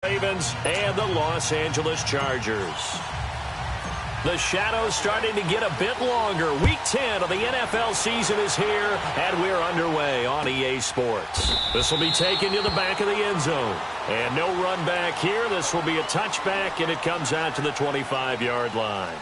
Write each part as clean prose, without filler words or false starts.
Ravens and the Los Angeles Chargers. The shadow's starting to get a bit longer. Week 10 of the NFL season is here, and we're underway on EA Sports. This will be taken to the back of the end zone. And no run back here. This will be a touchback, and it comes out to the 25-yard line.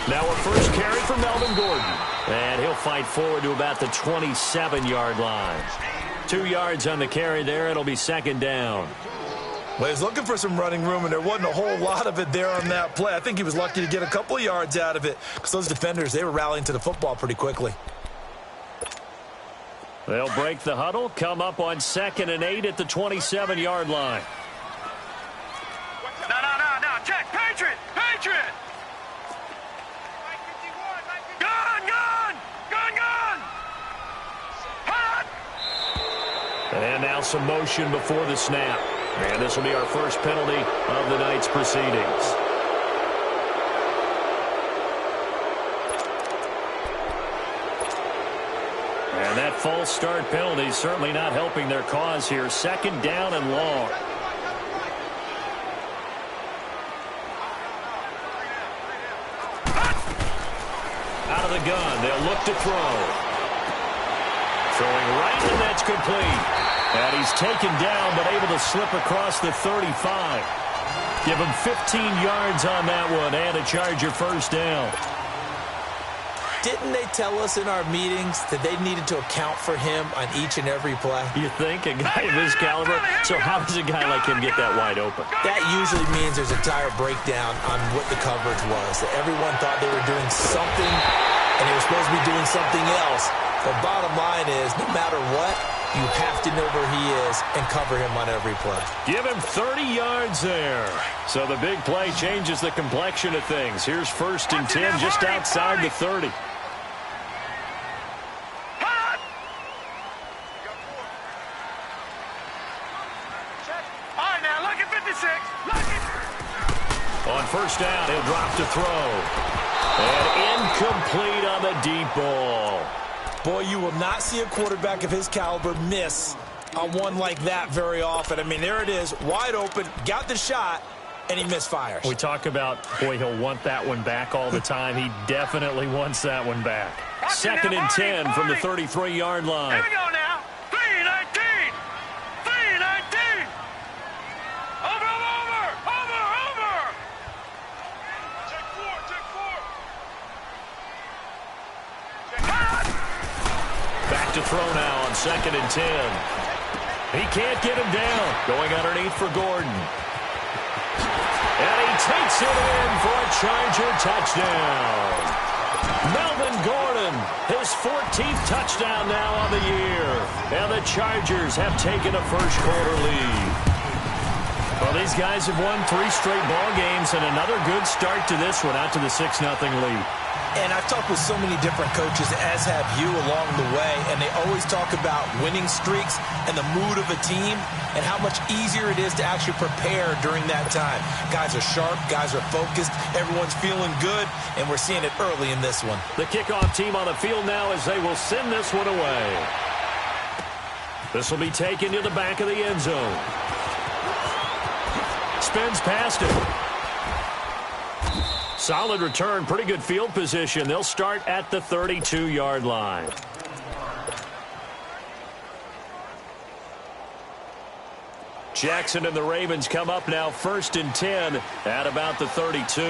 Now a first carry for Melvin Gordon. And he'll fight forward to about the 27-yard line. 2 yards on the carry there. It'll be second down. Well, he was looking for some running room, and there wasn't a whole lot of it there on that play. I think he was lucky to get a couple of yards out of it because those defenders, they were rallying to the football pretty quickly. They'll break the huddle, come up on 2nd and 8 at the 27-yard line. No. Check. Patriot. Gun. Hot. And now some motion before the snap. And this will be our first penalty of the night's proceedings. And that false start penalty certainly not helping their cause here. Second down and long. Out of the gun, they'll look to throw. Throwing right, and that's complete. And he's taken down, but able to slip across the 35. Give him 15 yards on that one, and a Charger first down. Didn't they tell us in our meetings that they needed to account for him on each and every play? You think? A guy of his caliber? So how does a guy like him get that wide open? That usually means there's a tire breakdown on what the coverage was. That everyone thought they were doing something, and they were supposed to be doing something else. The bottom line is, no matter what, you have to know where he is and cover him on every play. Give him 30 yards there. So the big play changes the complexion of things. Here's 1st and 10 just outside the 30. On first down, he'll drop to throw. And incomplete on the deep ball. Boy, you will not see a quarterback of his caliber miss on one like that very often. I mean, there it is, wide open, got the shot, and he misfires. We talk about, boy, he'll want that one back all the time. He definitely wants that one back. 2nd and 10 from the 33-yard line. Here we go now. 3-19. Over. Back to throw now on 2nd and 10. He can't get him down. Going underneath for Gordon. And he takes it in for a Charger touchdown. Melvin Gordon, his 14th touchdown now on the year. And the Chargers have taken a first-quarter lead. Well, these guys have won 3 straight ball games and another good start to this one out to the 6-0 lead. And I've talked with so many different coaches, as have you, along the way, and they always talk about winning streaks and the mood of a team and how much easier it is to actually prepare during that time. Guys are sharp, guys are focused, everyone's feeling good, and we're seeing it early in this one. The kickoff team on the field now as they will send this one away. This will be taken to the back of the end zone. Spins past it. Solid return, pretty good field position. They'll start at the 32-yard line. Jackson and the Ravens come up now 1st and 10 at about the 32.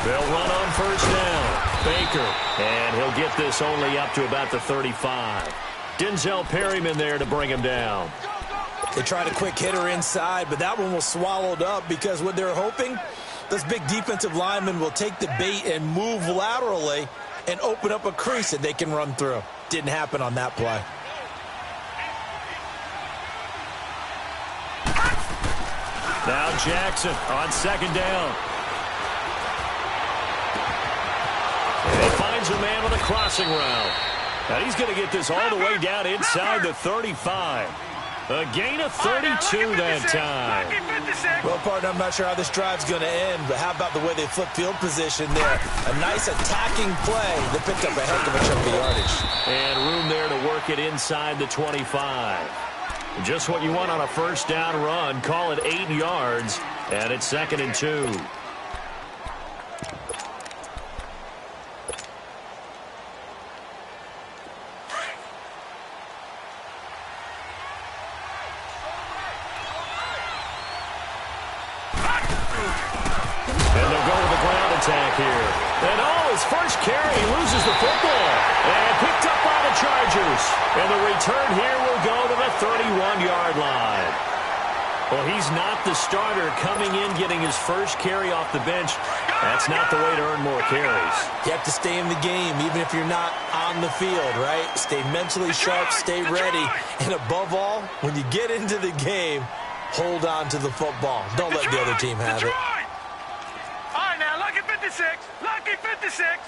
They'll run on 1st down. Baker, and he'll get this only up to about the 35. Denzel Perryman there to bring him down. They tried a quick hitter inside, but that one was swallowed up because what they're hoping, this big defensive lineman will take the bait and move laterally and open up a crease that they can run through. Didn't happen on that play. Now Jackson on 2nd down. And he finds a man with a crossing route. Now he's going to get this all the way down inside the 35. A gain of 32 that time. Well, partner, I'm not sure how this drive's going to end, but how about the way they flip field position there? A nice attacking play that picked up a heck of a chunk of yardage. And room there to work it inside the 25. Just what you want on a 1st down run. Call it 8 yards, and it's 2nd and 2. Attack here. And his first carry, he loses the football. And picked up by the Chargers. And the return here will go to the 31-yard line. Well, he's not the starter coming in, getting his first carry off the bench. That's not the way to earn more carries. You have to stay in the game, even if you're not on the field, right? Stay mentally sharp, stay ready. And above all, when you get into the game, hold on to the football. Don't let the other team have it. Lucky 56! Lucky 56!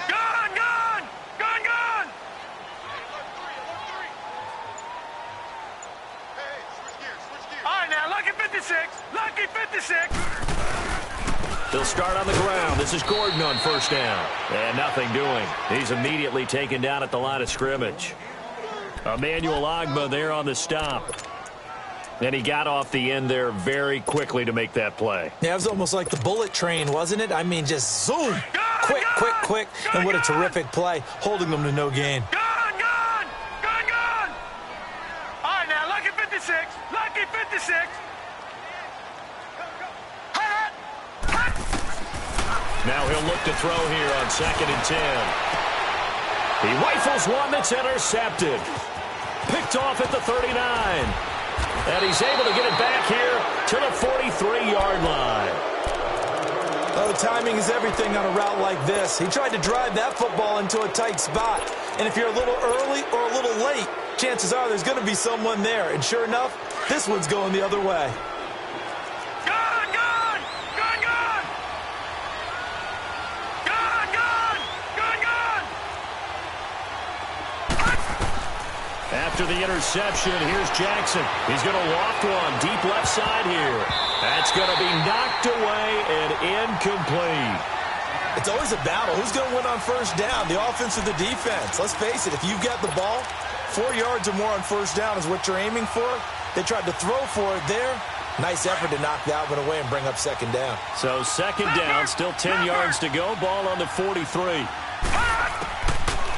Gone! Gone! Gone! Gone! All right, now, Lucky 56! Lucky 56! They'll start on the ground. This is Gordon on 1st down. And nothing doing. He's immediately taken down at the line of scrimmage. Emmanuel Ogbah there on the stop. And he got off the end there very quickly to make that play. Yeah, it was almost like the bullet train, wasn't it? I mean, just zoom. Quick, quick, quick. And what a terrific play, holding them to no gain. Gone, gone, gone, gone. All right, now, Lucky 56. Lucky 56. Now he'll look to throw here on 2nd and 10. He rifles one that's intercepted. Picked off at the 39. And he's able to get it back here to the 43-yard line. Oh, timing is everything on a route like this. He tried to drive that football into a tight spot. And if you're a little early or a little late, chances are there's going to be someone there. And sure enough, this one's going the other way. Gone, gone, gone, gone. Gone, gone, gone, gone. After the interception, here's Jackson. He's going to loft one deep left side here. That's going to be knocked away and incomplete. It's always a battle. Who's going to win on 1st down, the offense or the defense? Let's face it, if you've got the ball, 4 yards or more on 1st down is what you're aiming for. They tried to throw for it there. Nice effort to knock that one away and bring up 2nd down. So 2nd down, still 10 yards to go. Ball on the 43.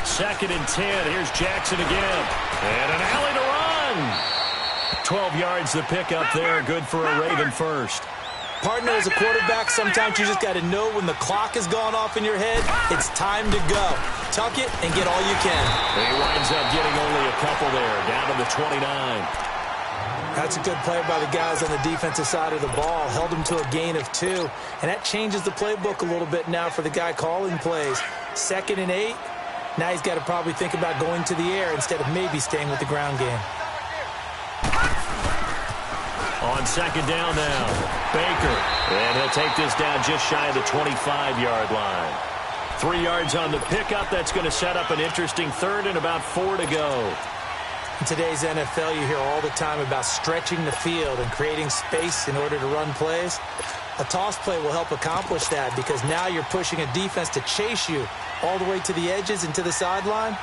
2nd and 10. Here's Jackson again. And an alley to run. 12 yards to pick up there. Good for a Raven first. Partner, as a quarterback, sometimes you just got to know when the clock has gone off in your head, it's time to go. Tuck it and get all you can. He winds up getting only a couple there, down to the 29. That's a good play by the guys on the defensive side of the ball. Held him to a gain of 2. And that changes the playbook a little bit now for the guy calling plays. 2nd and 8. Now he's got to probably think about going to the air instead of maybe staying with the ground game. On second down now, Baker. And he'll take this down just shy of the 25-yard line. 3 yards on the pickup. That's going to set up an interesting third and about 4 to go. In today's NFL, you hear all the time about stretching the field and creating space in order to run plays. A toss play will help accomplish that because now you're pushing a defense to chase you all the way to the edges and to the sideline.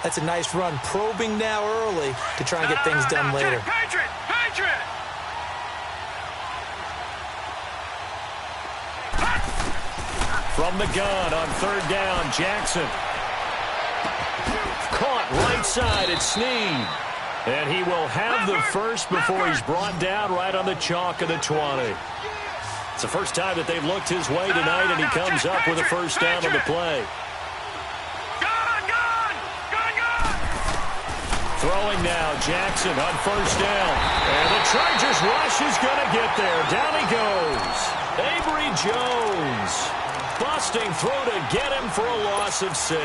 That's a nice run, probing now early to try and get things done later. Patriot! Patriot! From the gun on third down, Jackson. Caught right side at Snead. And he will have the first before he's brought down right on the chalk of the 20. It's the first time that they've looked his way tonight, and he comes up with a first down on the play. Throwing now, Jackson on first down. And the Chargers rush is going to get there. Down he goes. Avery Jones busting through to get him for a loss of 6.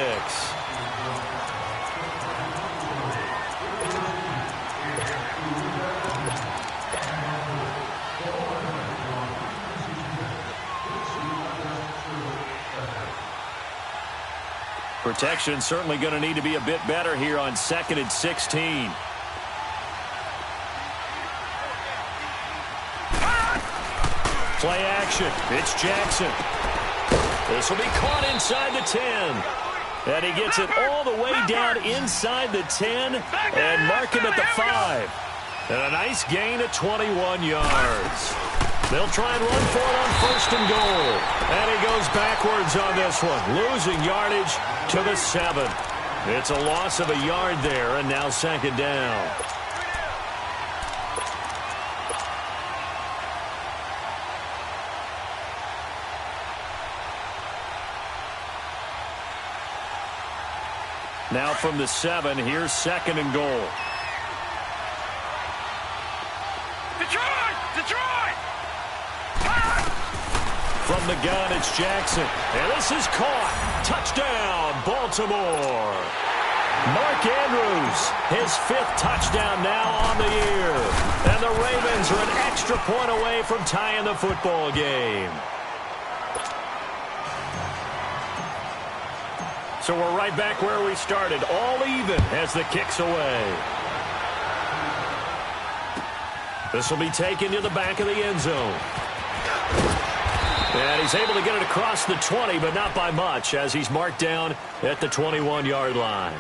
Protection certainly going to need to be a bit better here on 2nd and 16. Play action. It's Jackson. This will be caught inside the 10. And he gets it all the way down inside the 10 and mark him at the 5. And a nice gain of 21 yards. They'll try and run for it on first and goal. And he goes backwards on this one, losing yardage to the 7. It's a loss of a yard there, and now second down. Now from the 7, here's second and goal. Detroit! Detroit! From the gun, it's Jackson. And this is caught. Touchdown, Baltimore. Mark Andrews, his 5th touchdown now on the year. And the Ravens are an extra point away from tying the football game. So we're right back where we started, all even as the kick's away. This will be taken to the back of the end zone. And he's able to get it across the 20, but not by much, as he's marked down at the 21-yard line.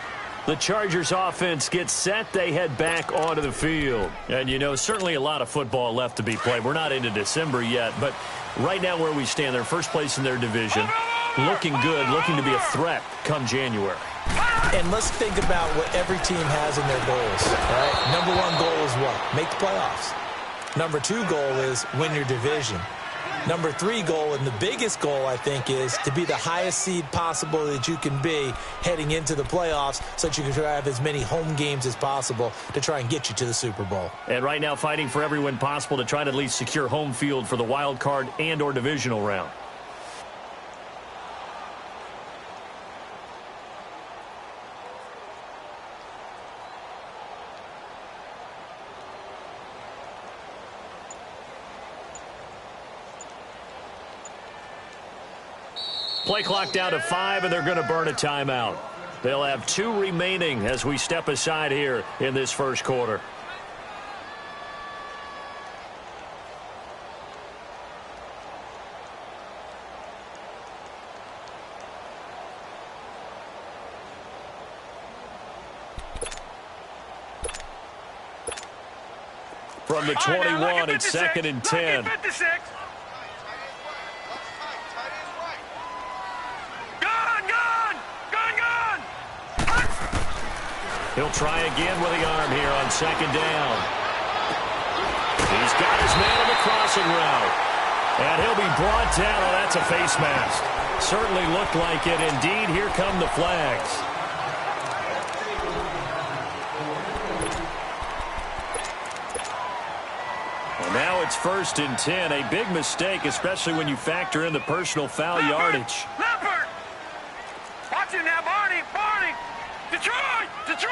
The Chargers offense gets set. They head back onto the field. And, you know, certainly a lot of football left to be played. We're not into December yet, but right now where we stand, they're first place in their division, looking good, looking to be a threat come January. And let's think about what every team has in their goals, right? Number 1 goal is what? Make the playoffs. Number 2 goal is win your division. Number 3 goal, and the biggest goal, I think, is to be the highest seed possible that you can be heading into the playoffs so that you can have as many home games as possible to try and get you to the Super Bowl. And right now fighting for every win possible to try to at least secure home field for the wild card and or divisional round. Play clock down to 5, and they're going to burn a timeout. They'll have 2 remaining as we step aside here in this first quarter. From the 21, it's 2nd and 10. He'll try again with the arm here on second down. He's got his man on the crossing route. And he'll be brought down. Oh, that's a face mask. Certainly looked like it. Indeed, here come the flags. And now it's 1st and 10. A big mistake, especially when you factor in the personal foul yardage. Leopard! Watch him now, Barney! Barney! Detroit! Detroit!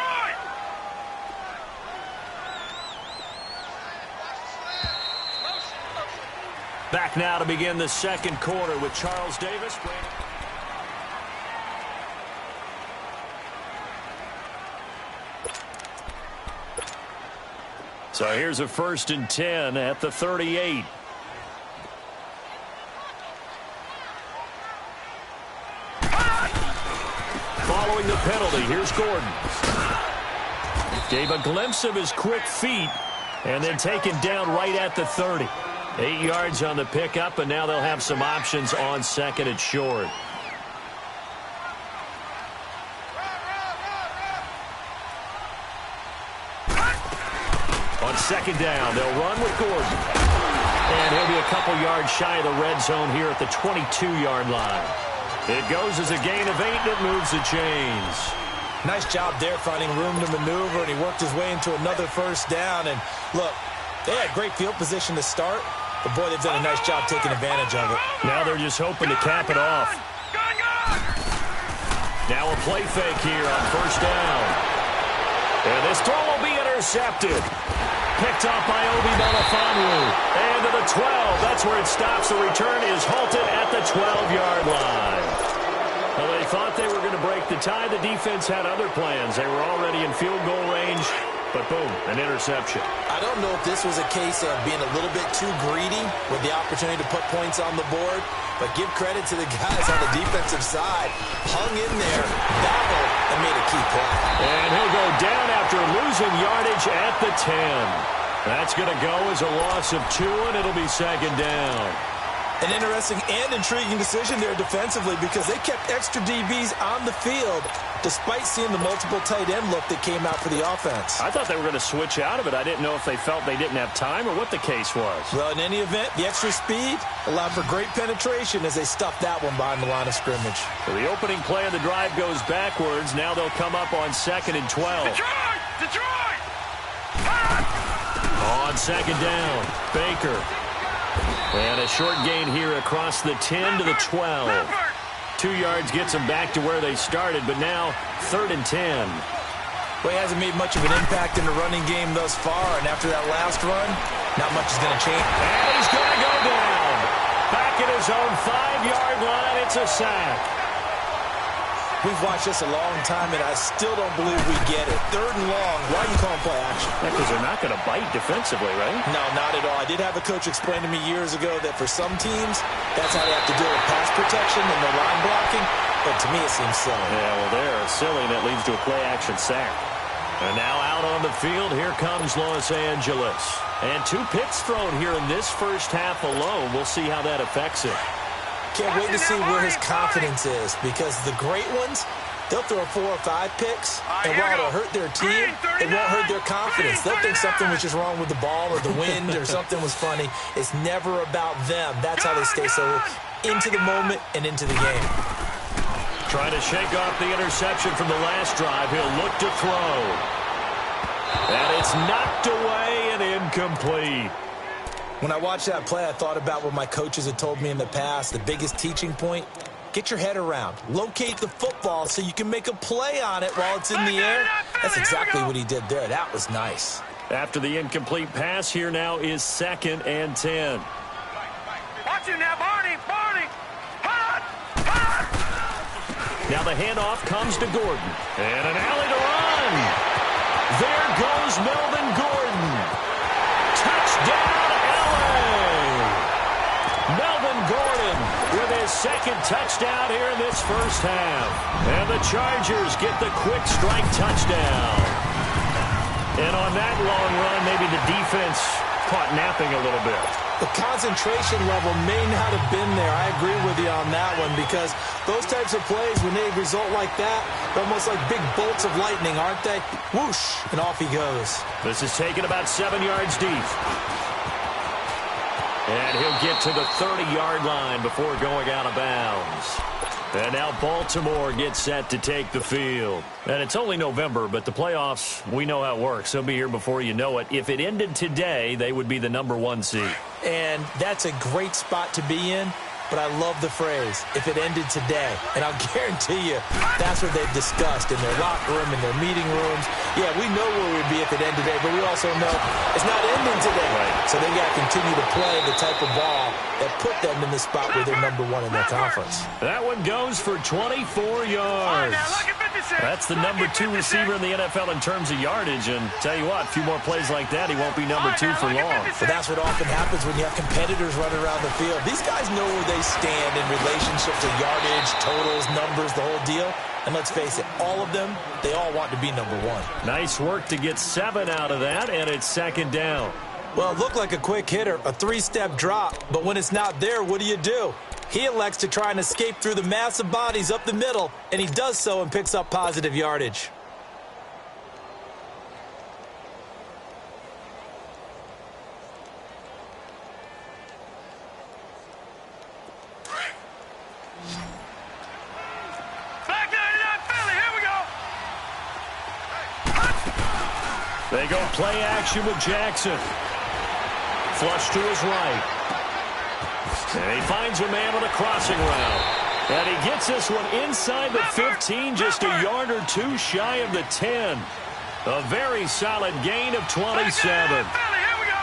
Back now to begin the second quarter with Charles Davis. So here's a 1st and 10 at the 38. Following the penalty, here's Gordon. Gave a glimpse of his quick feet and then taken down right at the 30. 8 yards on the pickup, and now they'll have some options on 2nd and short. On 2nd down, they'll run with Gordon. And he'll be a couple yards shy of the red zone here at the 22-yard line. It goes as a gain of 8, and it moves the chains. Nice job there finding room to maneuver, and he worked his way into another 1st down. And look, they had great field position to start, but boy, they've done a nice job taking advantage of it. Now they're just hoping to cap it off. Now a play fake here on 1st down. And this throw will be intercepted. Picked off by Obi Melifonwu. And to the 12. That's where it stops. The return is halted at the 12-yard line. Well, they thought they were going to break the tie. The defense had other plans. They were already in field goal range. But boom, an interception. I don't know if this was a case of being a little bit too greedy with the opportunity to put points on the board, but give credit to the guys on the defensive side. Hung in there, battled, and made a key play. And he'll go down after losing yardage at the 10. That's going to go as a loss of 2, and it'll be 2nd down. An interesting and intriguing decision there defensively because they kept extra DBs on the field despite seeing the multiple tight end look that came out for the offense. I thought they were going to switch out of it. I didn't know if they felt they didn't have time or what the case was. Well, in any event, the extra speed allowed for great penetration as they stuffed that one behind the line of scrimmage. So the opening play of the drive goes backwards. Now they'll come up on 2nd and 12. Detroit! On 2nd down, Baker. And a short gain here across the 10 to the 12. 2 yards gets them back to where they started, but now 3rd and 10. Well, he hasn't made much of an impact in the running game thus far, and after that last run, not much is going to change. And he's going to go down. Back at his own 5-yard line, it's a sack. We've watched this a long time, and I still don't believe we get it. 3rd and long. Why do you call him play action? Because they're not going to bite defensively, right? No, not at all. I did have a coach explain to me years ago that for some teams, that's how they have to deal with pass protection and their line blocking. But to me, it seems silly. Yeah, well, they're silly, and it leads to a play-action sack. And now out on the field, here comes Los Angeles. And 2 picks thrown here in this first half alone. We'll see how that affects it. Can't wait to see where his confidence is because the great ones, they'll throw 4 or 5 picks, and while it'll hurt their team, it won't hurt their confidence. They'll think something was just wrong with the ball or the wind or something was funny. It's never about them. That's how they stay so into the moment and into the game. Trying to shake off the interception from the last drive. He'll look to throw. And it's knocked away and incomplete. When I watched that play, I thought about what my coaches had told me in the past. The biggest teaching point, get your head around. Locate the football so you can make a play on it while it's in the air. That's exactly what he did there. That was nice. After the incomplete pass, here now is 2nd and 10. Watch him now, Barney! Hot! Now the handoff comes to Gordon. And an alley to run. There goes Melvin Gordon. Touchdown! Melvin Gordon with his 2nd touchdown here in this first half. And the Chargers get the quick strike touchdown. And on that long run, maybe the defense caught napping a little bit. The concentration level may not have been there. I agree with you on that one because those types of plays, when they result like that, they're almost like big bolts of lightning, aren't they? Whoosh, and off he goes. This is taken about 7 yards deep. And he'll get to the 30-yard line before going out of bounds. And now Baltimore gets set to take the field. And it's only November, but the playoffs, we know how it works. They'll be here before you know it. If it ended today, they would be the #1 seed. And that's a great spot to be in but I love the phrase, if it ended today. And I'll guarantee you, that's what they've discussed in their locker room, in their meeting rooms. Yeah, we know where we'd be if it ended today, but we also know it's not ending today. Right. So they got to continue to play the type of ball that put them in the spot where they're #1 in their conference. That one goes for 24 yards. That's the #2 receiver in the NFL in terms of yardage. And tell you what, a few more plays like that, he won't be #2 for long. But that's what often happens when you have competitors running around the field. These guys know where they stand in relationship to yardage, totals, numbers, the whole deal. And let's face it, all of them, they all want to be #1. Nice work to get 7 out of that, and it's 2nd down. Well, it looked like a quick hitter, a 3-step drop. But when it's not there, what do? He elects to try and escape through the massive bodies up the middle, and he does so and picks up positive yardage. They go play action with Jackson. Flush to his right. And he finds a man on a crossing route. And he gets this one inside the 15, just a yard or two shy of the 10. A very solid gain of 27.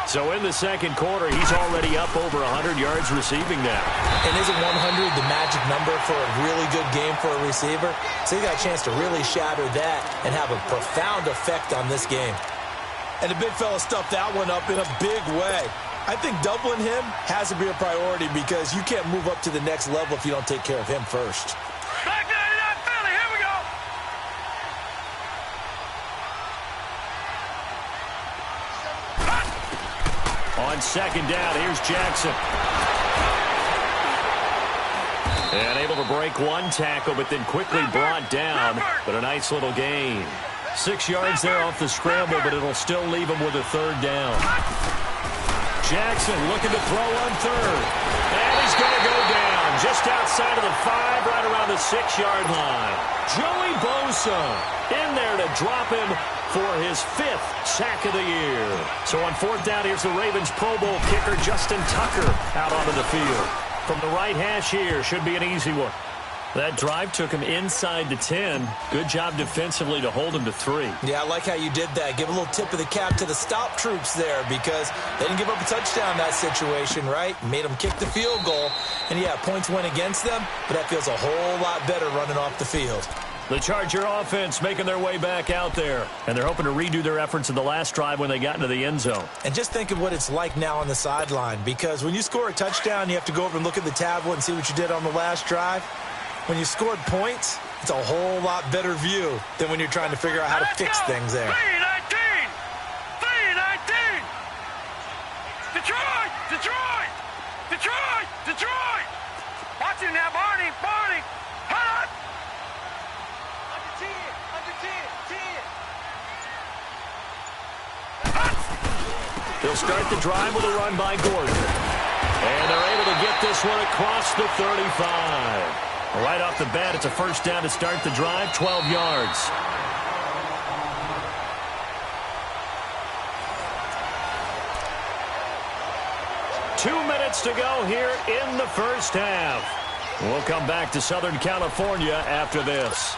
So in the second quarter, he's already up over 100 yards receiving now. And isn't 100 the magic number for a really good game for a receiver? So he got a chance to really shatter that and have a profound effect on this game. And the big fella stuffed that one up in a big way. I think doubling him has to be a priority because you can't move up to the next level if you don't take care of him first. Back 99 Philly, here we go. On 2nd down, here's Jackson. And able to break one tackle, but then quickly brought down. But a nice little gain. 6 yards there off the scramble, but it'll still leave him with a 3rd down. Jackson looking to throw on 3rd. And he's going to go down just outside of the 5, right around the 6-yard line. Joey Bosa in there to drop him for his 5th sack of the year. So on 4th down, here's the Ravens Pro Bowl kicker Justin Tucker out onto the field. From the right hash here, should be an easy one. That drive took him inside the 10. Good job defensively to hold him to 3. Yeah, I like how you did that. Give a little tip of the cap to the stop troops there because they didn't give up a touchdown in that situation, right? Made them kick the field goal. And, yeah, points went against them, but that feels a whole lot better running off the field. The Charger offense making their way back out there. And they're hoping to redo their efforts in the last drive when they got into the end zone. And just think of what it's like now on the sideline because when you score a touchdown, you have to go over and look at the tablet and see what you did on the last drive. When you scored points, it's a whole lot better view than when you're trying to figure out how to fix things there. 3-19! 3-19! Detroit! Detroit! Detroit! Detroit! Watch him now, Barney! Barney! Hut! Under 10! Under 10! 10! They'll start the drive with a run by Gordon. And they're able to get this one across the 35. Right off the bat, it's a 1st down to start the drive, 12 yards. Two minutes to go here in the first half. We'll come back to Southern California after this.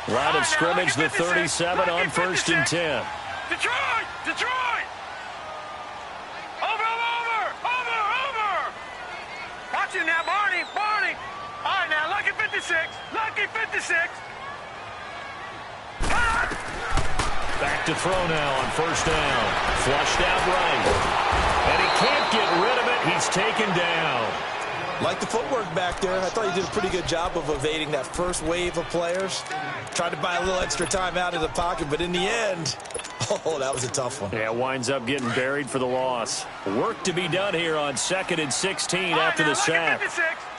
Line of scrimmage, the 37 on 1st and 10. Detroit! Detroit! Over! Watch him now, Barney! Barney! All right, now, lucky 56! Lucky 56! Back to throw now on 1st down. Flushed out right. And he can't get rid of it. He's taken down. Like the footwork back there, I thought he did a pretty good job of evading that first wave of players. Tried to buy a little extra time out of the pocket, but in the end, oh, that was a tough one. Yeah, winds up getting buried for the loss. Work to be done here on 2nd and 16 after the sack.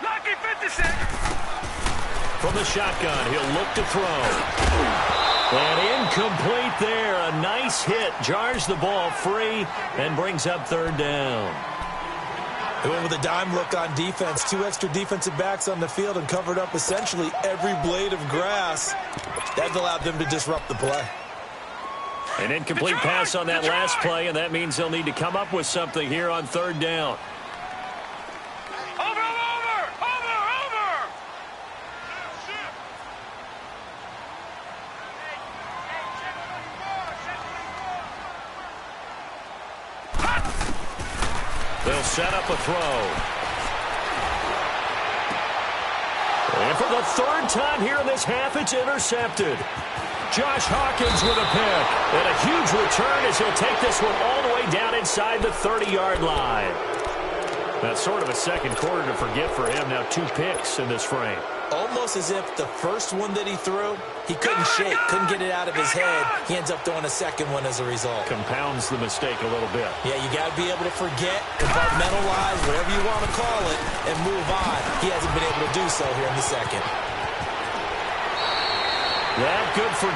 Lucky 56! From the shotgun, he'll look to throw. And incomplete there. A nice hit. Jars the ball free and brings up 3rd down. They went with a dime look on defense. 2 extra defensive backs on the field and covered up essentially every blade of grass. That allowed them to disrupt the play. An incomplete pass on that last play, and that means they'll need to come up with something here on 3rd down. He'll set up a throw. And for the third time here in this half, it's intercepted. Josh Hawkins with a pick. And a huge return as he'll take this one all the way down inside the 30-yard line. That's sort of a second quarter to forget for him. Now 2 picks in this frame. Almost as if the first one that he threw, he couldn't shake, couldn't get it out of his head. He ends up throwing a second one as a result. Compounds the mistake a little bit. Yeah, you got to be able to forget, compartmentalize, whatever you want to call it, and move on. He hasn't been able to do so here in the second. That good for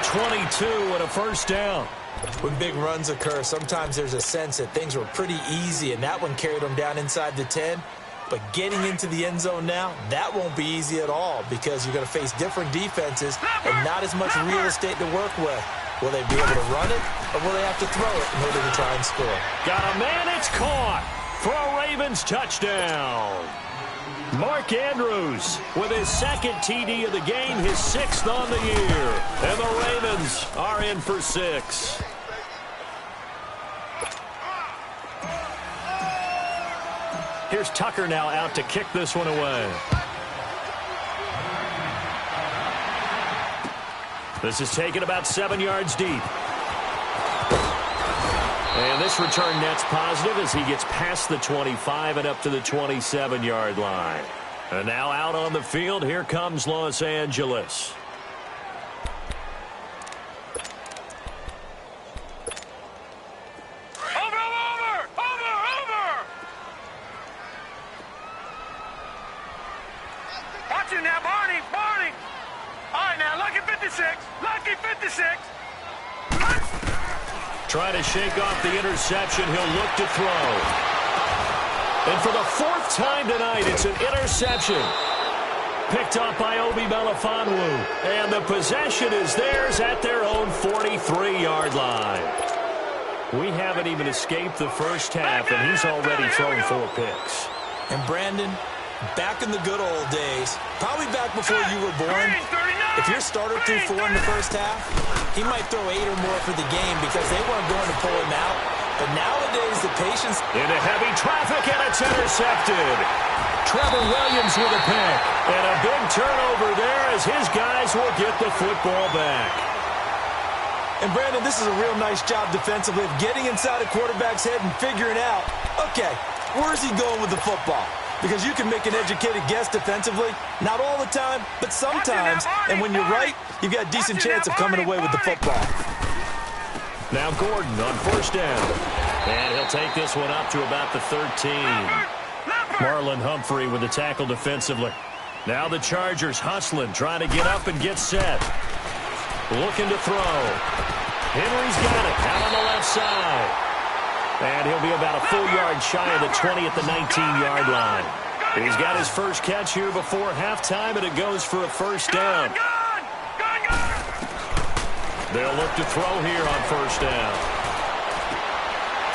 22 and a first down. When big runs occur, sometimes there's a sense that things were pretty easy, and that one carried him down inside the 10. But getting into the end zone now, that won't be easy at all because you're going to face different defenses and not as much real estate to work with. Will they be able to run it, or will they have to throw it in order to try and score? Got a man, it's caught for a Ravens touchdown. Mark Andrews with his second TD of the game, his 6th on the year. And the Ravens are in for 6. Here's Tucker now out to kick this one away. This is taken about 7 yards deep. And this return net's positive as he gets past the 25 and up to the 27-yard line. And now out on the field, here comes Los Angeles. Now, Barney. All right, now, lucky 56. Trying to shake off the interception. He'll look to throw. And for the 4th time tonight, it's an interception. Picked up by Obi Melifonwu. And the possession is theirs at their own 43-yard line. We haven't even escaped the first half, and he's already thrown 4 picks. And Brandon, back in the good old days, probably back before you were born, if your starter threw 4 in the first half, he might throw 8 or more for the game because they weren't going to pull him out. But nowadays, the patience... Into heavy traffic, and it's intercepted. Trevor Williams with a pick. And a big turnover there as his guys will get the football back. And, Brandon, this is a real nice job defensively of getting inside a quarterback's head and figuring out, okay, where's he going with the football? Because you can make an educated guess defensively, not all the time, but sometimes. And when you're right, you've got a decent chance of coming away with the football. Now Gordon on first down. And he'll take this one up to about the 13. Marlon Humphrey with the tackle defensively. Now the Chargers hustling, trying to get up and get set. Looking to throw. Henry's got it out on the left side. And he'll be about a full yard shy of the 20 at the 19-yard line. He's got his first catch here before halftime, and it goes for a first down. They'll look to throw here on first down.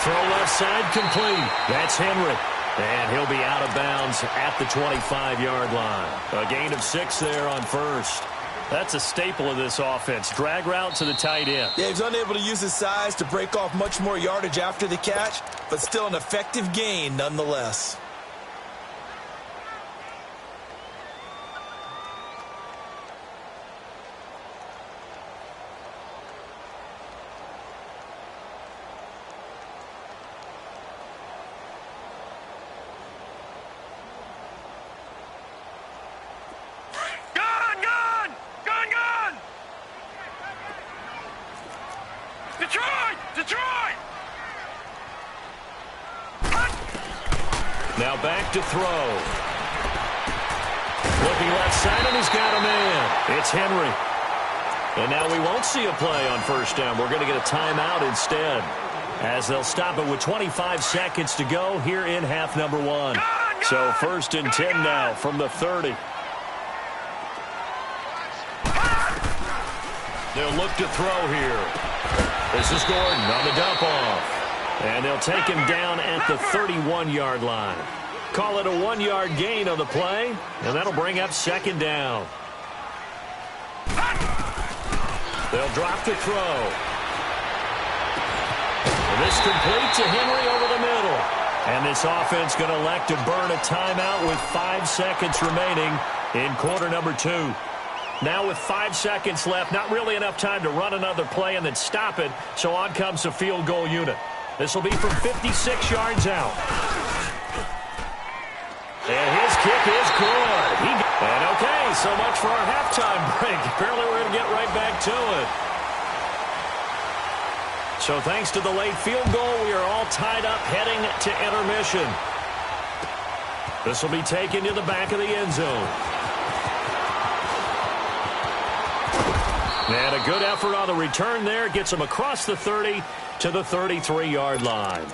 Throw left side complete. That's Henry. And he'll be out of bounds at the 25-yard line. A gain of 6 there on first. That's a staple of this offense. Drag route to the tight end. Yeah, he's unable to use his size to break off much more yardage after the catch, but still an effective gain nonetheless. Now back to throw. Looking left side, and he's got a man. It's Henry. And now we won't see a play on first down. We're going to get a timeout instead, as they'll stop it with 25 seconds to go here in half number 1. So first and 10 now from the 30. They'll look to throw here. This is Gordon on the dump off. And they'll take him down at the 31-yard line. Call it a 1-yard gain on the play, and that'll bring up second down. They'll drop to throw. And this complete to Henry over the middle. And this offense going to elect to burn a timeout with 5 seconds remaining in quarter number 2. Now with 5 seconds left, not really enough time to run another play and then stop it, so on comes the field goal unit. This will be from 56 yards out. And his kick is good. And okay, so much for our halftime break. Apparently we're going to get right back to it. So thanks to the late field goal, we are all tied up heading to intermission. This will be taken to the back of the end zone. And a good effort on the return there. Gets them across the 30 to the 33-yard line.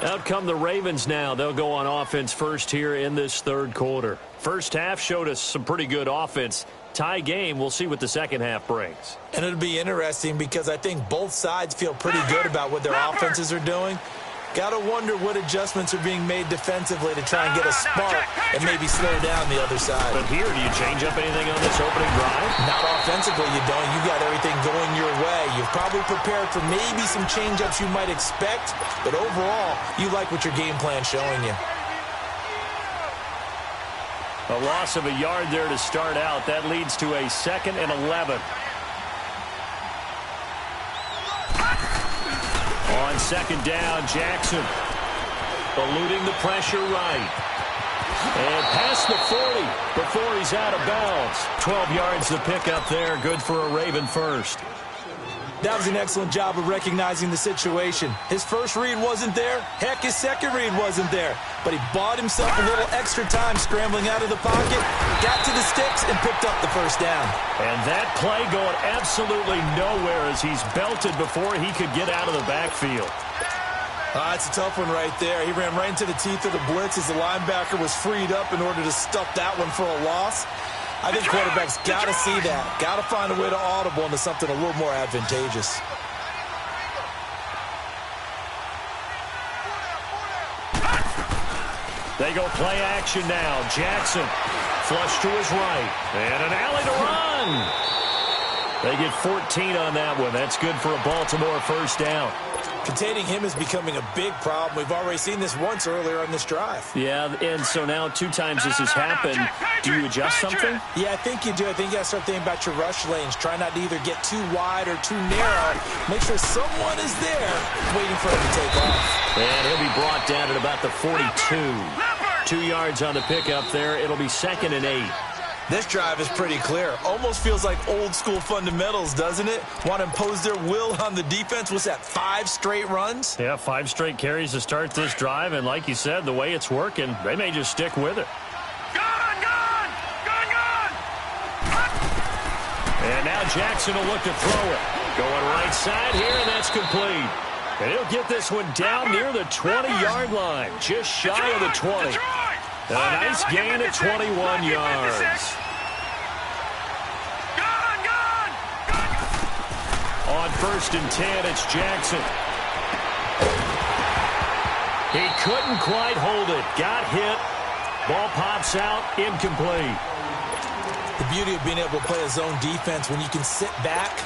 Out come the Ravens now. They'll go on offense first here in this third quarter. First half showed us some pretty good offense. Tie game. We'll see what the second half brings. And it'll be interesting because I think both sides feel pretty good about what their offenses are doing. Got to wonder what adjustments are being made defensively to try and get a spark and maybe slow down the other side. But here, do you change up anything on this opening drive? Not offensively, you don't. You got everything going your way. You've probably prepared for maybe some change-ups you might expect, but overall, you like what your game plan's showing you. A loss of a yard there to start out. That leads to a 2nd and 11. On second down, Jackson eluding the pressure right. And past the 40 before he's out of bounds. 12 yards to pick up there. Good for a Raven first. That was an excellent job of recognizing the situation. His first read wasn't there. Heck, his second read wasn't there. But he bought himself a little extra time scrambling out of the pocket, got to the sticks, and picked up the first down. And that play going absolutely nowhere as he's belted before he could get out of the backfield. That's a tough one right there. He ran right into the teeth of the blitz as the linebacker was freed up in order to stuff that one for a loss. I think quarterbacks got to see that. Got to find a way to audible into something a little more advantageous. They go play action now. Jackson flush to his right. And an alley to run. They get 14 on that one. That's good for a Baltimore first down. Containing him is becoming a big problem. We've already seen this once earlier on this drive. Yeah, and so now 2 times this has happened. Do you adjust something? Yeah, I think you do. I think you got to start thinking about your rush lanes. Try not to either get too wide or too narrow. Make sure someone is there waiting for him to take off. And he'll be brought down at about the 42. 2 yards on the pickup there. It'll be 2nd and 8. This drive is pretty clear. Almost feels like old school fundamentals, doesn't it? Want to impose their will on the defense. What's that, 5 straight runs? Yeah, 5 straight carries to start this drive. And like you said, the way it's working, they may just stick with it. Gone! And now Jackson will look to throw it. Going right side here, and that's complete. And he'll get this one down near the 20-yard line, just shy of the 20. A nice gain of 21 yards. On 1st and 10, it's Jackson. He couldn't quite hold it. Got hit. Ball pops out, incomplete. The beauty of being able to play a zone defense when you can sit back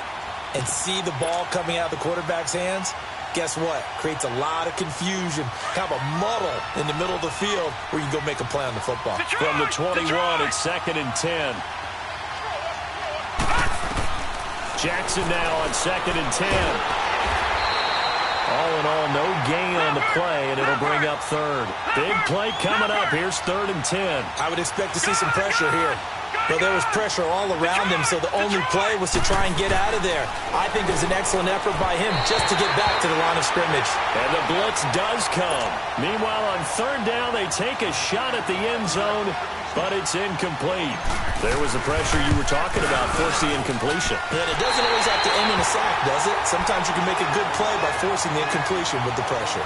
and see the ball coming out of the quarterback's hands, guess what? Creates a lot of confusion, kind of a muddle in the middle of the field where you can go make a play on the football. From the 21, it's 2nd and 10. Jackson now on 2nd and 10. All in all, no gain on the play, and it'll bring up 3rd. Big play coming up. Here's 3rd and 10. I would expect to see some pressure here. But there was pressure all around him, so the only play was to try and get out of there. I think it was an excellent effort by him just to get back to the line of scrimmage. And the blitz does come. Meanwhile, on 3rd down, they take a shot at the end zone, but it's incomplete. There was the pressure you were talking about, force the incompletion. And it doesn't always have to end in a sack, does it? Sometimes you can make a good play by forcing the incompletion with the pressure.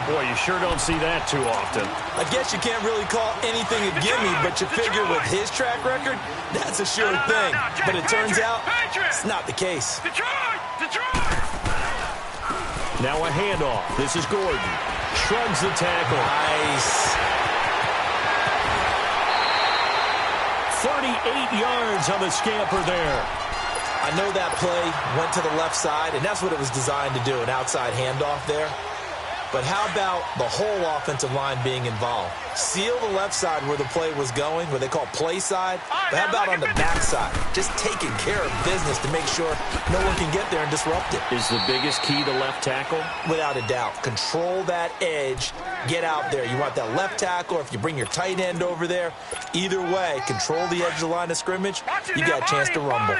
Boy, you sure don't see that too often. I guess you can't really call anything a gimme, but you figure with his track record, that's a sure thing. But it turns out, it's not the case. Now a handoff. This is Gordon. Shrugs the tackle. Nice. 38 yards on the scamper there. I know that play went to the left side, and that's what it was designed to do, an outside handoff there. But how about the whole offensive line being involved? Seal the left side where the play was going, what they call play side. But how about on the back side? Just taking care of business to make sure no one can get there and disrupt it. Is the biggest key the left tackle? Without a doubt. Control that edge. Get out there. You want that left tackle, or if you bring your tight end over there, either way, control the edge of the line of scrimmage, you got a chance to rumble.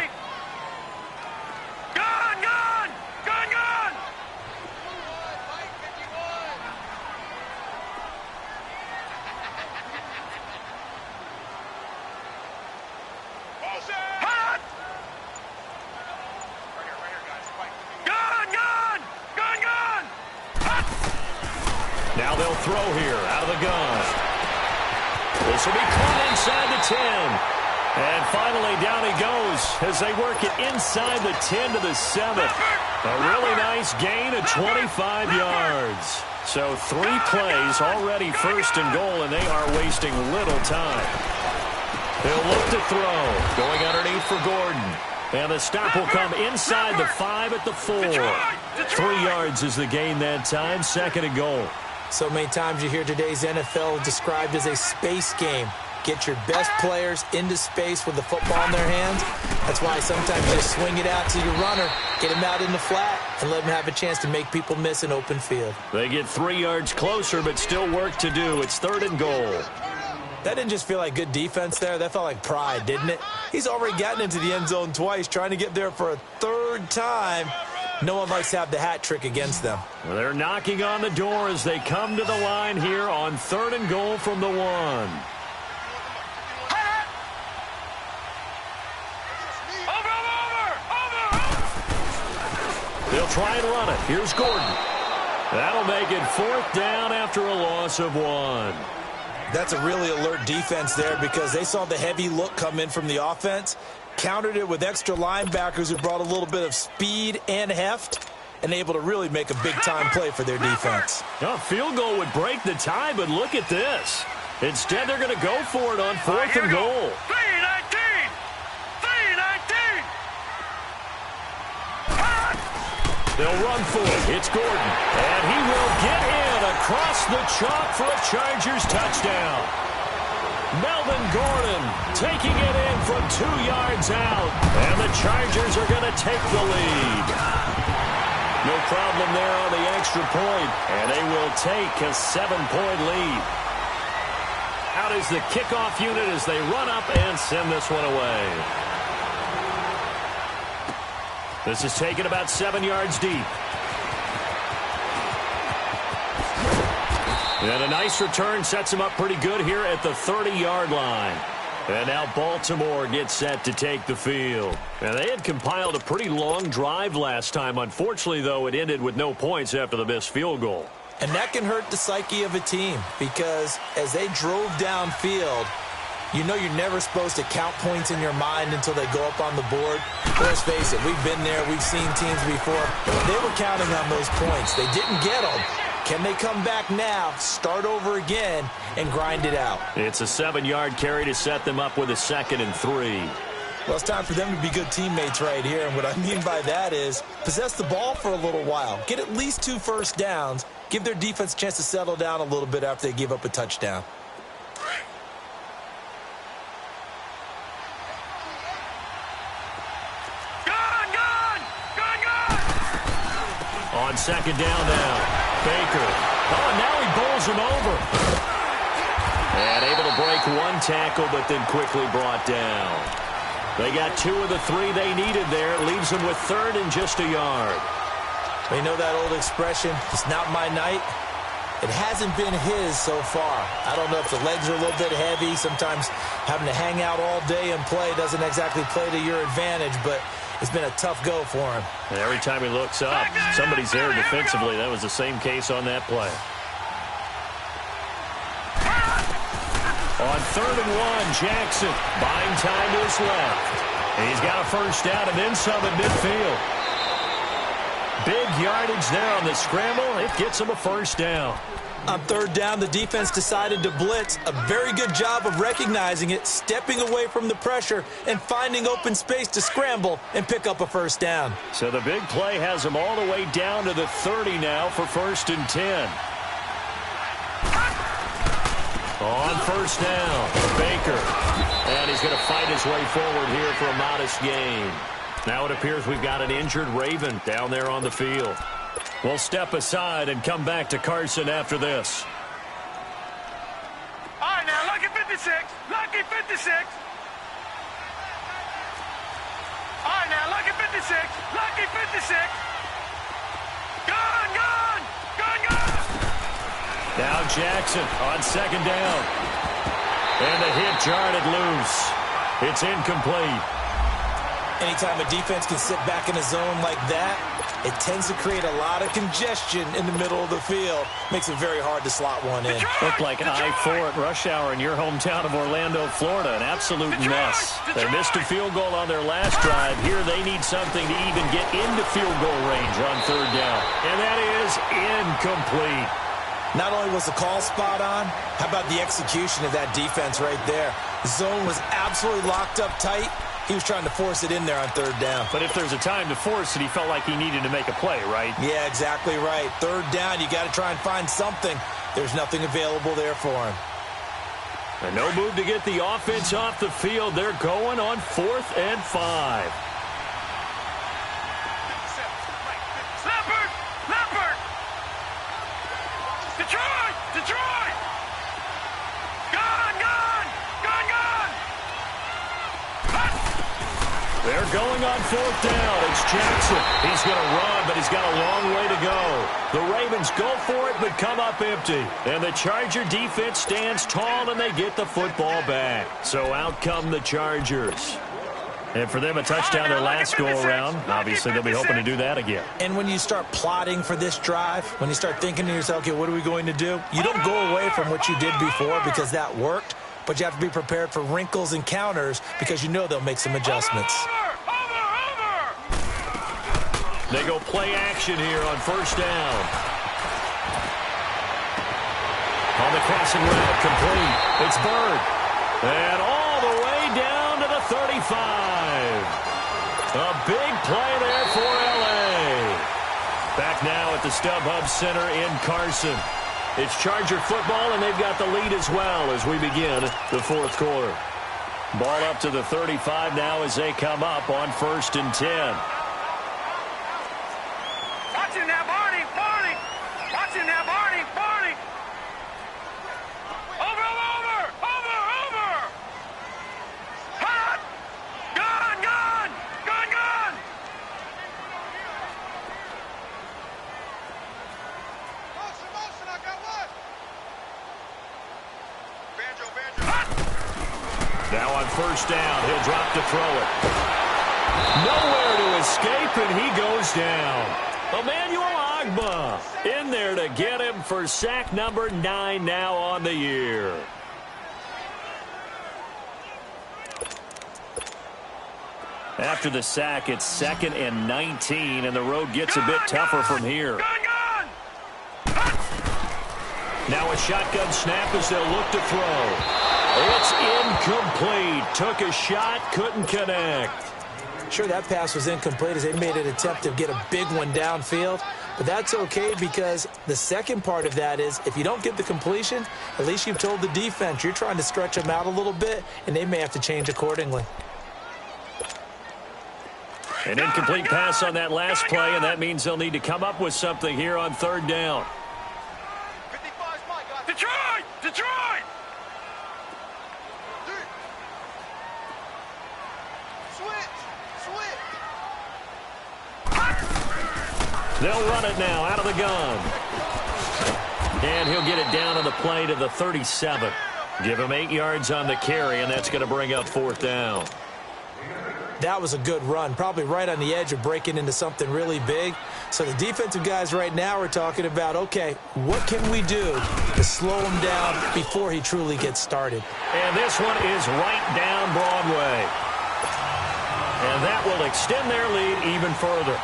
Now they'll throw here out of the gun. This will be caught inside the 10. And finally down he goes as they work it inside the 10 to the 7. A really nice gain of 25 yards. So 3 plays already first and goal, and they are wasting little time. They'll look to throw. Going underneath for Gordon. And the stop will come inside the 5 at the 4. 3 yards is the gain that time, second and goal. So many times you hear today's NFL described as a space game. Get your best players into space with the football in their hands. That's why sometimes you swing it out to your runner, get him out in the flat, and let him have a chance to make people miss an open field. They get 3 yards closer, but still work to do. It's third and goal. That didn't just feel like good defense there. That felt like pride, didn't it? He's already gotten into the end zone twice, trying to get there for a third time. No one likes to have the hat trick against them. Well, they're knocking on the door as they come to the line here on third and goal from the 1. They'll try and run it. Here's Gordon. That'll make it 4th down after a loss of 1. That's a really alert defense there because they saw the heavy look come in from the offense, countered it with extra linebackers who brought a little bit of speed and heft, and able to really make a big-time play for their defense. A field goal would break the tie, but look at this. Instead, they're going to go for it on 4th and goal. 3-19! 3-19! They'll run for it. It's Gordon. And he will get in across the chalk for a Chargers touchdown. Melvin Gordon taking it in from 2 yards out. And the Chargers are going to take the lead. No problem there on the extra point. And they will take a 7-point lead. Out is the kickoff unit as they run up and send this one away. This is taken about 7 yards deep. And a nice return sets him up pretty good here at the 30-yard line. And now Baltimore gets set to take the field. And they had compiled a pretty long drive last time. Unfortunately, though, it ended with no points after the missed field goal. And that can hurt the psyche of a team because as they drove downfield, you know you're never supposed to count points in your mind until they go up on the board. Let's face it, we've been there, we've seen teams before. They were counting on those points. They didn't get them. Can they come back now, start over again, and grind it out? It's a 7-yard carry to set them up with a 2nd and 3. Well, it's time for them to be good teammates right here, and what I mean by that is possess the ball for a little while, get at least 2 first downs, give their defense a chance to settle down a little bit after they give up a touchdown. On 2nd down now, Baker. Oh, and now he bowls him over. And able to break 1 tackle, but then quickly brought down. They got 2 of the 3 they needed there. It leaves them with 3rd and just a yard. You know that old expression, it's not my night? It hasn't been his so far. I don't know if the legs are a little bit heavy. Sometimes having to hang out all day and play doesn't exactly play to your advantage, but it's been a tough go for him. And every time he looks up, somebody's there defensively. That was the same case on that play. On 3rd and 1, Jackson buying time to his left. And he's got a first down and then some at midfield. Big yardage there on the scramble. It gets them a first down. On third down, the defense decided to blitz. A very good job of recognizing it, stepping away from the pressure, and finding open space to scramble and pick up a first down. So the big play has them all the way down to the 30 now for 1st and 10. On first down, Baker. And he's going to fight his way forward here for a modest gain. Now it appears we've got an injured Raven down there on the field. We'll step aside and come back to Carson after this. All right, now, lucky 56. Lucky 56. All right, now, lucky 56. Lucky 56. Gone, gone. Gone, gone. Now Jackson on second down. And the hit jarred it loose. It's incomplete. Anytime a defense can sit back in a zone like that, it tends to create a lot of congestion in the middle of the field. Makes it very hard to slot one in. Looked like I-4 at rush hour in your hometown of Orlando, Florida. An absolute mess. They missed a field goal on their last drive. Here they need something to even get into field goal range on third down. And that is incomplete. Not only was the call spot on, how about the execution of that defense right there? The zone was absolutely locked up tight. He was trying to force it in there on third down. But if there's a time to force it, he felt like he needed to make a play, right? Yeah, exactly right. Third down, you got to try and find something. There's nothing available there for him. And no move to get the offense off the field. They're going on 4th and 5. Leopard! Leopard! Detroit! Detroit! Gone, gone! Gone, gone! They're going on 4th down. It's Jackson. He's going to run, but he's got a long way to go. The Ravens go for it, but come up empty. And the Charger defense stands tall, and they get the football back. So out come the Chargers. And for them, a touchdown their last go-around. Obviously, they'll be hoping to do that again. And when you start plotting for this drive, when you start thinking to yourself, okay, what are we going to do? You don't go away from what you did before because that worked. But you have to be prepared for wrinkles and counters because you know they'll make some adjustments. They go play action here on first down. On the crossing route, complete. It's Bird. And all the way down to the 35. A big play there for L.A. Back now at the StubHub Center in Carson. It's Charger football, and they've got the lead as well as we begin the fourth quarter. Ball up to the 35 now as they come up on 1st and 10. Watch him now, Barney! Barney! Watch him now, Barney! Barney! Over! Over! Over! Over! Hot! Gone! Gone! Gone! Gone! Motion! I got one! Now on first down, he'll drop to throw it. Nowhere to escape, and he goes down. Emmanuel Ogbah in there to get him for sack number 9 now on the year. After the sack, it's 2nd and 19, and the road gets a bit tougher from here. Now a shotgun snap as they'll look to throw. It's incomplete. Took a shot, couldn't connect. Sure, that pass was incomplete as they made an attempt to get a big one downfield. But that's okay because the second part of that is if you don't get the completion, at least you've told the defense you're trying to stretch them out a little bit, and they may have to change accordingly. An incomplete pass on that last play, and that means they'll need to come up with something here on third down. Detroit! Detroit! They'll run it now out of the gun. And he'll get it down on the play to the 37. Give him 8 yards on the carry, and that's going to bring up 4th down. That was a good run, probably right on the edge of breaking into something really big. So the defensive guys right now are talking about, okay, what can we do to slow him down before he truly gets started? And this one is right down Broadway. And that will extend their lead even further.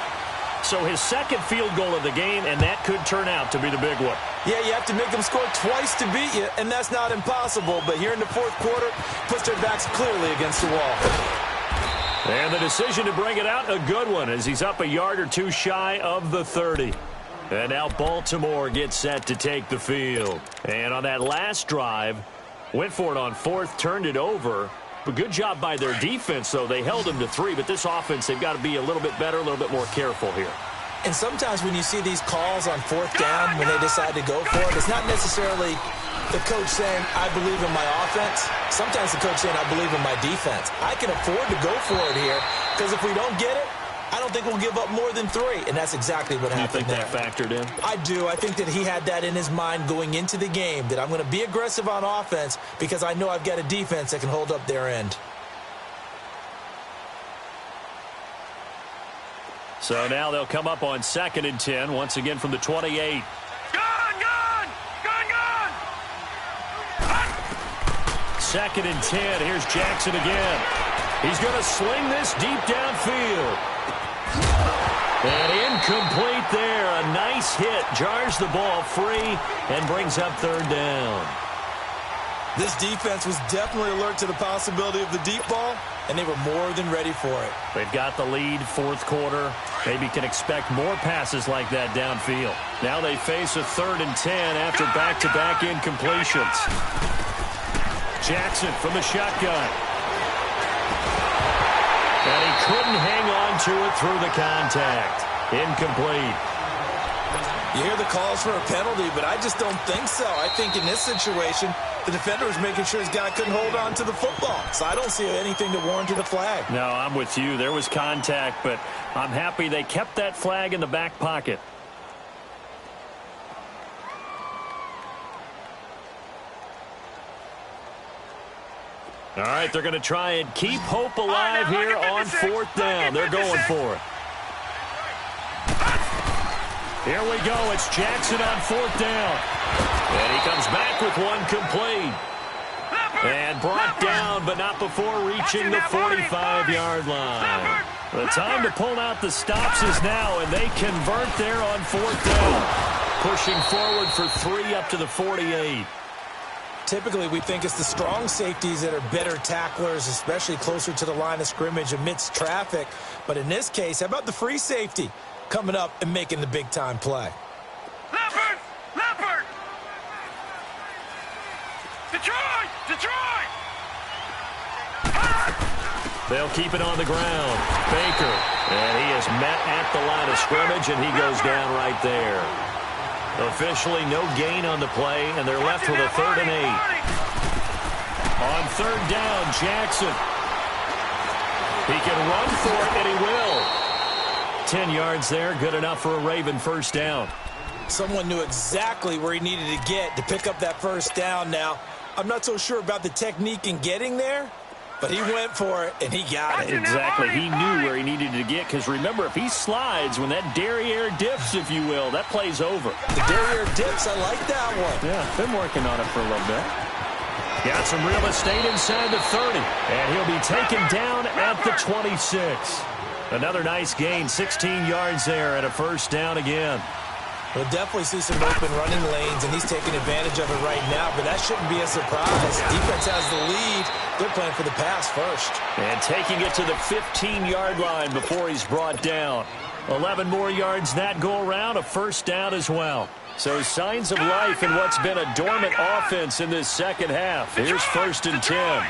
So his second field goal of the game, and that could turn out to be the big one. Yeah, you have to make them score twice to beat you, and that's not impossible. But here in the fourth quarter, puts their backs clearly against the wall. And the decision to bring it out, a good one, as he's up a yard or two shy of the 30. And now Baltimore gets set to take the field. And on that last drive, went for it on fourth, turned it over. But good job by their defense, though. They held them to 3, but this offense, they've got to be a little bit better, a little bit more careful here. And sometimes when you see these calls on fourth down, when they decide to go for it, it's not necessarily the coach saying, I believe in my offense. Sometimes the coach saying, I believe in my defense. I can afford to go for it here, because if we don't get it, I don't think we'll give up more than 3, and that's exactly what happened there. You think that factored in? I do. I think that he had that in his mind going into the game, that I'm going to be aggressive on offense because I know I've got a defense that can hold up their end. So now they'll come up on 2nd and 10, once again from the 28. Gun! 2nd and 10. Here's Jackson again. He's going to sling this deep downfield. And incomplete there. A nice hit. Jars the ball free and brings up 3rd down. This defense was definitely alert to the possibility of the deep ball, and they were more than ready for it. They've got the lead, fourth quarter. Maybe can expect more passes like that downfield. Now they face a 3rd and 10 after back-to-back incompletions. Jackson from the shotgun. And he couldn't hang on to it through the contact. Incomplete. You hear the calls for a penalty, but I just don't think so. I think in this situation, the defender was making sure his guy couldn't hold on to the football. So I don't see anything to warrant a flag. No, I'm with you. There was contact, but I'm happy they kept that flag in the back pocket. All right, they're going to try and keep hope alive here on 4th down. They're going for it. Here we go. It's Jackson on 4th down. And he comes back with one complete. And brought down, but not before reaching the 45-yard line. The time to pull out the stops is now, and they convert there on 4th down. Pushing forward for 3 up to the 48. Typically, we think it's the strong safeties that are better tacklers, especially closer to the line of scrimmage amidst traffic. But in this case, how about the free safety coming up and making the big-time play? Leopard! Detroit! They'll keep it on the ground. Baker, and he is met at the line of scrimmage, and he goes down right there. Officially no gain on the play, and they're left with a 3rd and 8. On 3rd down, Jackson. He can run for it, and he will. 10 yards there, good enough for a Raven 1st down. Someone knew exactly where he needed to get to pick up that 1st down now. I'm not so sure about the technique in getting there, but he went for it, and he got it. Exactly. He knew where he needed to get, because remember, if he slides, when that derriere dips, if you will, that play's over. The derriere dips, I like that one. Yeah, been working on it for a little bit. Got some real estate inside the 30, and he'll be taken down at the 26. Another nice gain, 16 yards there, and a 1st down again. We'll definitely see some open running lanes, and he's taking advantage of it right now, but that shouldn't be a surprise. Defense has the lead. They're playing for the pass first. And taking it to the 15-yard line before he's brought down. 11 more yards that go around, a 1st down as well. So signs of life in what's been a dormant offense in this second half. Here's 1st and 10.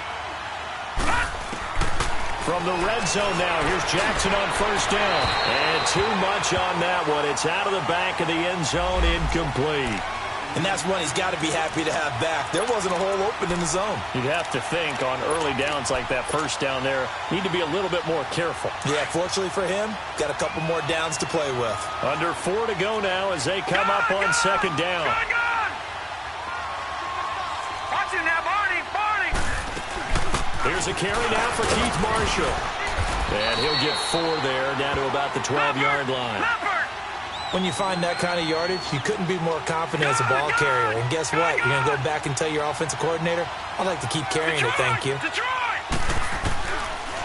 From the red zone now, here's Jackson on 1st down. And too much on that one. It's out of the back of the end zone, incomplete. And that's one he's got to be happy to have back. There wasn't a hole open in the zone. You'd have to think on early downs like that 1st down there, need to be a little bit more careful. Yeah, fortunately for him, got a couple more downs to play with. Under 4 to go now as they come up on 2nd down. Watch him now, Barney! Here's a carry now for Keith Marshall. And he'll get 4 there, down to about the 12-yard line. When you find that kind of yardage, you couldn't be more confident as a ball carrier. And guess what? You're going to go back and tell your offensive coordinator, I'd like to keep carrying it, thank you.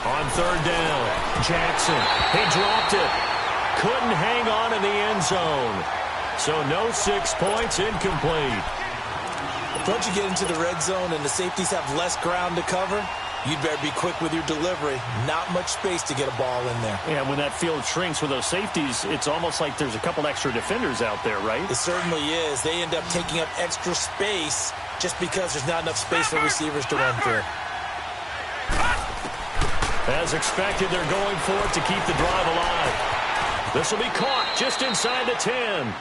On 3rd down, Jackson. He dropped it. couldn't hang on in the end zone. So no 6 points, incomplete. Once you get into the red zone and the safeties have less ground to cover, you'd better be quick with your delivery. Not much space to get a ball in there. Yeah, when that field shrinks with those safeties, it's almost like there's a couple extra defenders out there, right? It certainly is. They end up taking up extra space just because there's not enough space for receivers to run through. As expected, they're going for it to keep the drive alive. This will be caught just inside the 10.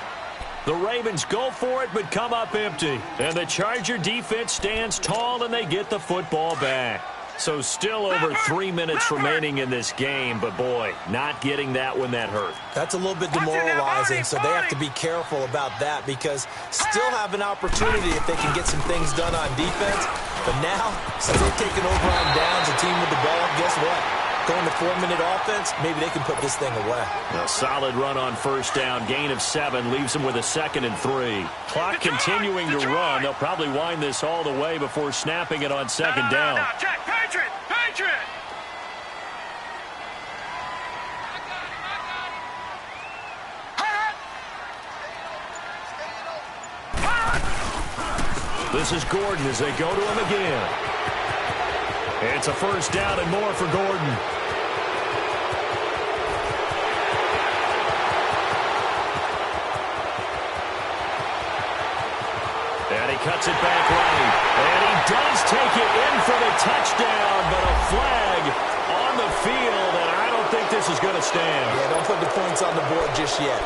The Ravens go for it, but come up empty. And the Charger defense stands tall, and they get the football back. So still over 3 minutes remaining in this game, but boy, not getting that when that hurt. That's a little bit demoralizing, so they have to be careful about that because still have an opportunity if they can get some things done on defense. But now, since they've taken over on downs, a team with the ball, guess what? Going to 4-minute offense, maybe they can put this thing away. A solid run on first down. Gain of 7 leaves them with a 2nd and 3. Clock continuing to run. They'll probably wind this all the way before snapping it on 2nd down. Check, Patriot! Patriot! This is Gordon as they go to him again. It's a first down and more for Gordon. And he cuts it back right. And he does take it in for the touchdown, but a flag on the field, and I don't think this is going to stand. Yeah, don't put the points on the board just yet.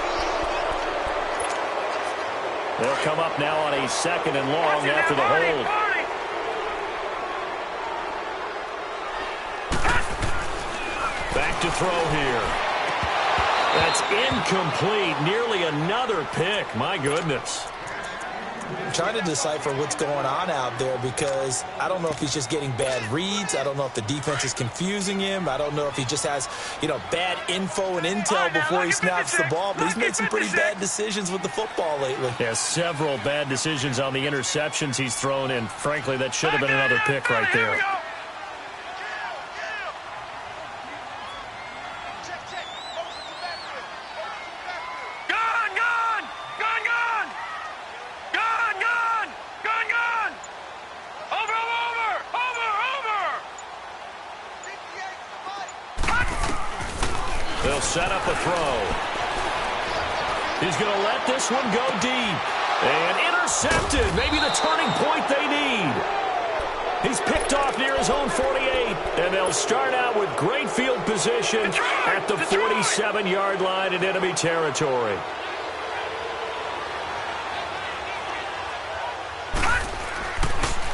They'll come up now on a 2nd and long after the hold. Back to throw here. That's incomplete. Nearly another pick. My goodness. I'm trying to decipher what's going on out there because I don't know if he's just getting bad reads. I don't know if the defense is confusing him. I don't know if he just has, bad info and intel before he snaps the ball. But he's made some pretty bad decisions with the football lately. Yeah, several bad decisions on the interceptions he's thrown in. Frankly, that should have been another pick right there. They'll set up a throw. He's going to let this one go deep. And intercepted. Maybe the turning point they need. He's picked off near his own 48. And they'll start out with great field position at the 47-yard line in enemy territory.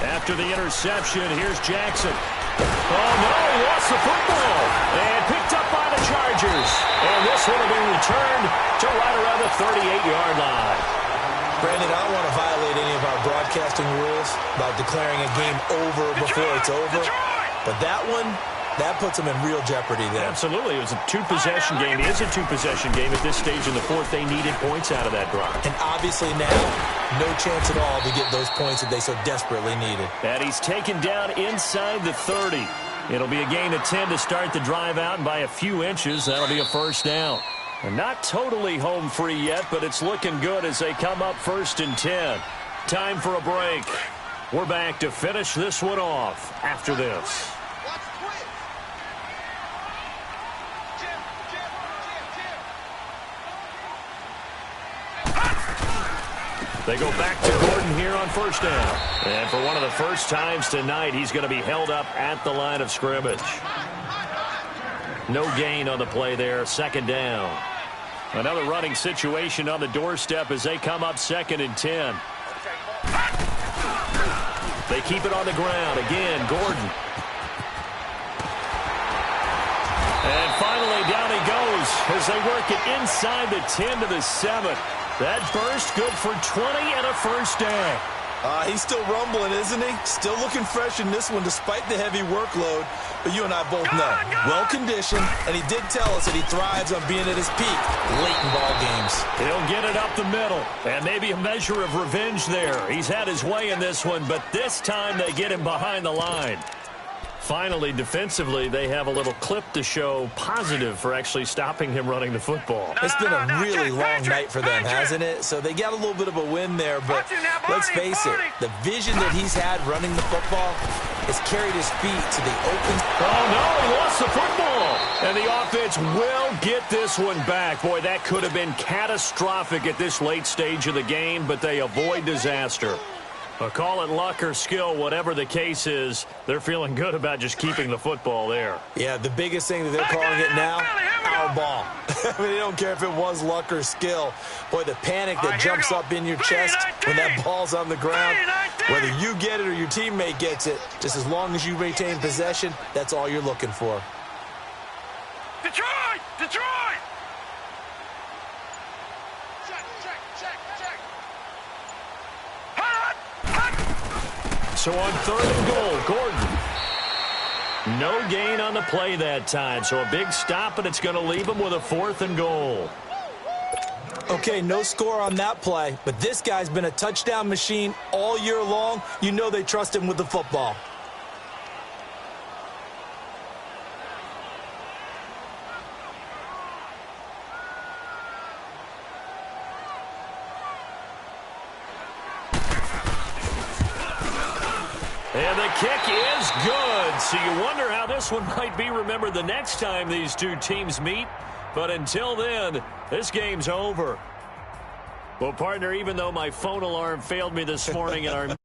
After the interception, here's Jackson. Oh, no, he lost the football. And picked up by the Chargers. And this one will be returned to right around the 38-yard line. Brandon, I don't want to violate any of our broadcasting rules about declaring a game over before it's over. But that one, that puts them in real jeopardy there. Absolutely. It was a two-possession game. It is a two-possession game at this stage in the fourth. They needed points out of that drive. And obviously now, no chance at all to get those points that they so desperately needed. And he's taken down inside the 30. It'll be a gain of 10 to start the drive out, and by a few inches, that'll be a first down. And not totally home free yet, but it's looking good as they come up 1st and 10. Time for a break. We're back to finish this one off after this. They go back to Gordon here on first down. And for one of the first times tonight, he's going to be held up at the line of scrimmage. No gain on the play there. 2nd down. Another running situation on the doorstep as they come up 2nd and 10. They keep it on the ground. Again, Gordon. And finally, down he goes as they work it inside the 10 to the 7. That burst good for 20 and a first down. He's still rumbling, isn't he? Still looking fresh in this one despite the heavy workload. But you and I both know, well-conditioned, and he did tell us that he thrives on being at his peak late in ball games. He'll get it up the middle, and maybe a measure of revenge there. He's had his way in this one, but this time they get him behind the line. Finally, defensively, they have a little clip to show positive for actually stopping him running the football. It's been a really long night for them, hasn't it? So they got a little bit of a win there, but let's face it, the vision that he's had running the football has carried his feet to the open. Oh, no, he lost the football. And the offense will get this one back. Boy, that could have been catastrophic at this late stage of the game, but they avoid disaster. Call it luck or skill, whatever the case is, they're feeling good about just keeping the football there. Yeah, the biggest thing that they're calling it now, our ball. I mean, they don't care if it was luck or skill. Boy, the panic that jumps up in your chest when that ball's on the ground, whether you get it or your teammate gets it, just as long as you retain possession, that's all you're looking for. Detroit! Detroit! So on 3rd and goal, Gordon. No gain on the play that time, so a big stop, and it's going to leave him with a 4th and goal. Okay, no score on that play, but this guy's been a touchdown machine all year long. You know they trust him with the football. And the kick is good. So you wonder how this one might be remembered the next time these two teams meet. But until then, this game's over. Well, partner, even though my phone alarm failed me this morning in our